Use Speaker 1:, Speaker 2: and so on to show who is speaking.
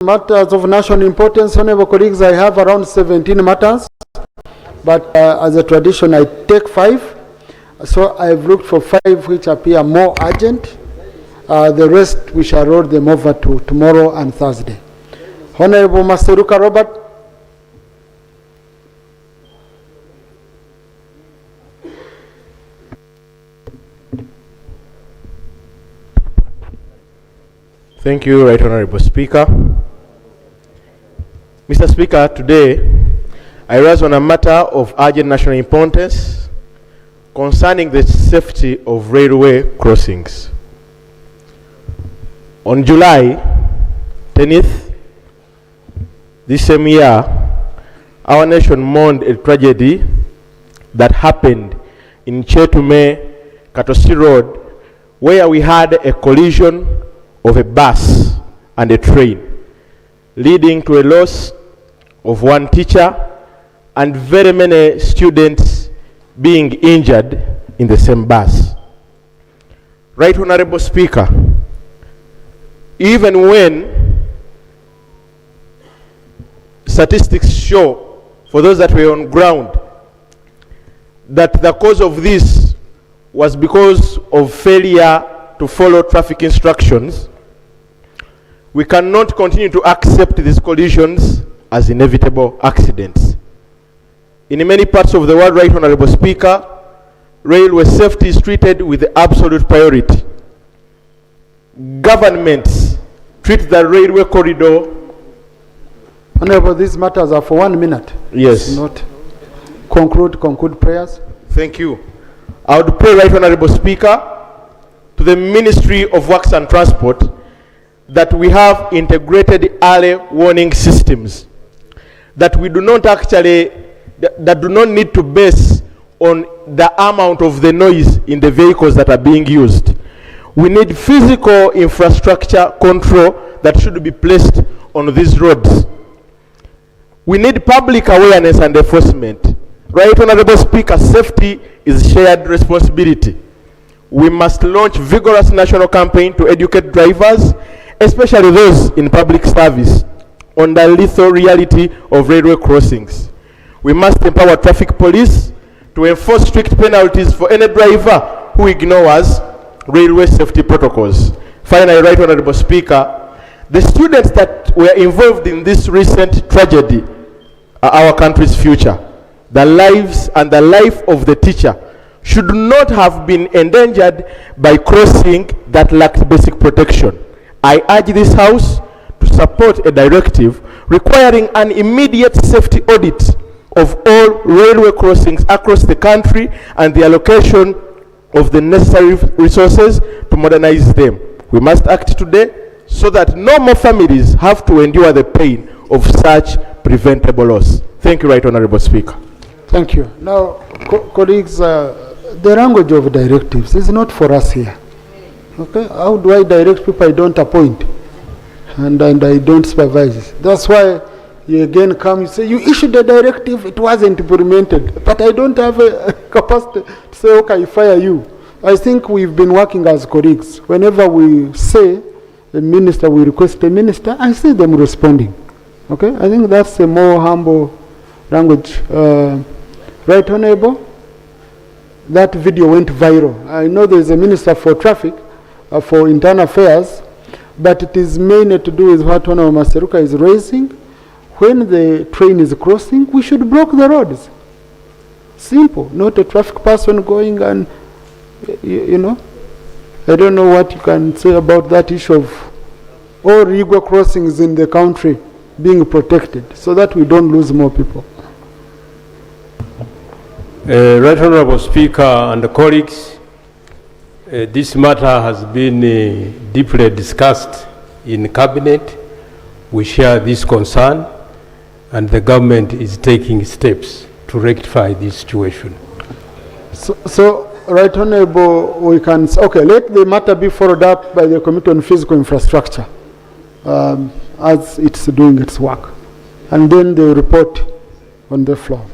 Speaker 1: matters of national importance, honorable colleagues, I have around 17 matters, but as a tradition, I take 5. So I've looked for 5 which appear more urgent. The rest, we shall roll them over to tomorrow and Thursday. Honorable Maseruka Robert.
Speaker 2: Thank you, Right Honorable Speaker. Mr. Speaker, today I rise on a matter of urgent national importance concerning the safety of railway crossings. On July 10th, this same year, our nation mourned a tragedy that happened in Chetume, Katosi Road, where we had a collision of a bus and a train, leading to a loss of 1 teacher and very many students being injured in the same bus. Right Honorable Speaker, even when statistics show, for those that were on ground, that the cause of this was because of failure to follow traffic instructions, we cannot continue to accept these collisions as inevitable accidents. In many parts of the world, Right Honorable Speaker, railway safety is treated with absolute priority. Governments treat the railway corridor.
Speaker 1: Honorable, these matters are for 1 minute.
Speaker 2: Yes.
Speaker 1: It's not conclude prayers.
Speaker 2: Thank you. I would pray, Right Honorable Speaker, to the Ministry of Works and Transport that we have integrated early warning systems, that we do not actually, that do not need to base on the amount of the noise in the vehicles that are being used. We need physical infrastructure control that should be placed on these roads. We need public awareness and enforcement. Right Honorable Speaker, safety is shared responsibility. We must launch vigorous national campaign to educate drivers, especially those in public service, on the lethal reality of railway crossings. We must empower traffic police to enforce strict penalties for any driver who ignores railway safety protocols. Finally, Right Honorable Speaker, the students that were involved in this recent tragedy are our country's future. The lives and the life of the teacher should not have been endangered by crossing that lacked basic protection. I urge this House to support a directive requiring an immediate safety audit of all railway crossings across the country and the allocation of the necessary resources to modernize them. We must act today so that no more families have to endure the pain of such preventable loss. Thank you, Right Honorable Speaker.
Speaker 1: Thank you. Now, colleagues, the language of directives is not for us here. Okay, how do I direct people I don't appoint and I don't supervise? That's why you again come, you say, you issued a directive, it wasn't implemented, but I don't have a capacity to say, okay, I fire you. I think we've been working as colleagues. Whenever we say a minister, we request a minister, I see them responding. Okay, I think that's a more humble language. Right Honorable? That video went viral. I know there's a minister for traffic, for internal affairs, but it is mainly to do with what Hon Maseruka is raising. When the train is crossing, we should block the roads. Simple, not a traffic person going and, you know, I don't know what you can say about that issue of all legal crossings in the country being protected so that we don't lose more people.
Speaker 3: Right Honorable Speaker and colleagues, this matter has been deeply discussed in Cabinet. We share this concern and the government is taking steps to rectify this situation.
Speaker 1: So Right Honorable, we can, okay, let the matter be followed up by the Committee on Physical Infrastructure as it's doing its work. And then they report on the floor.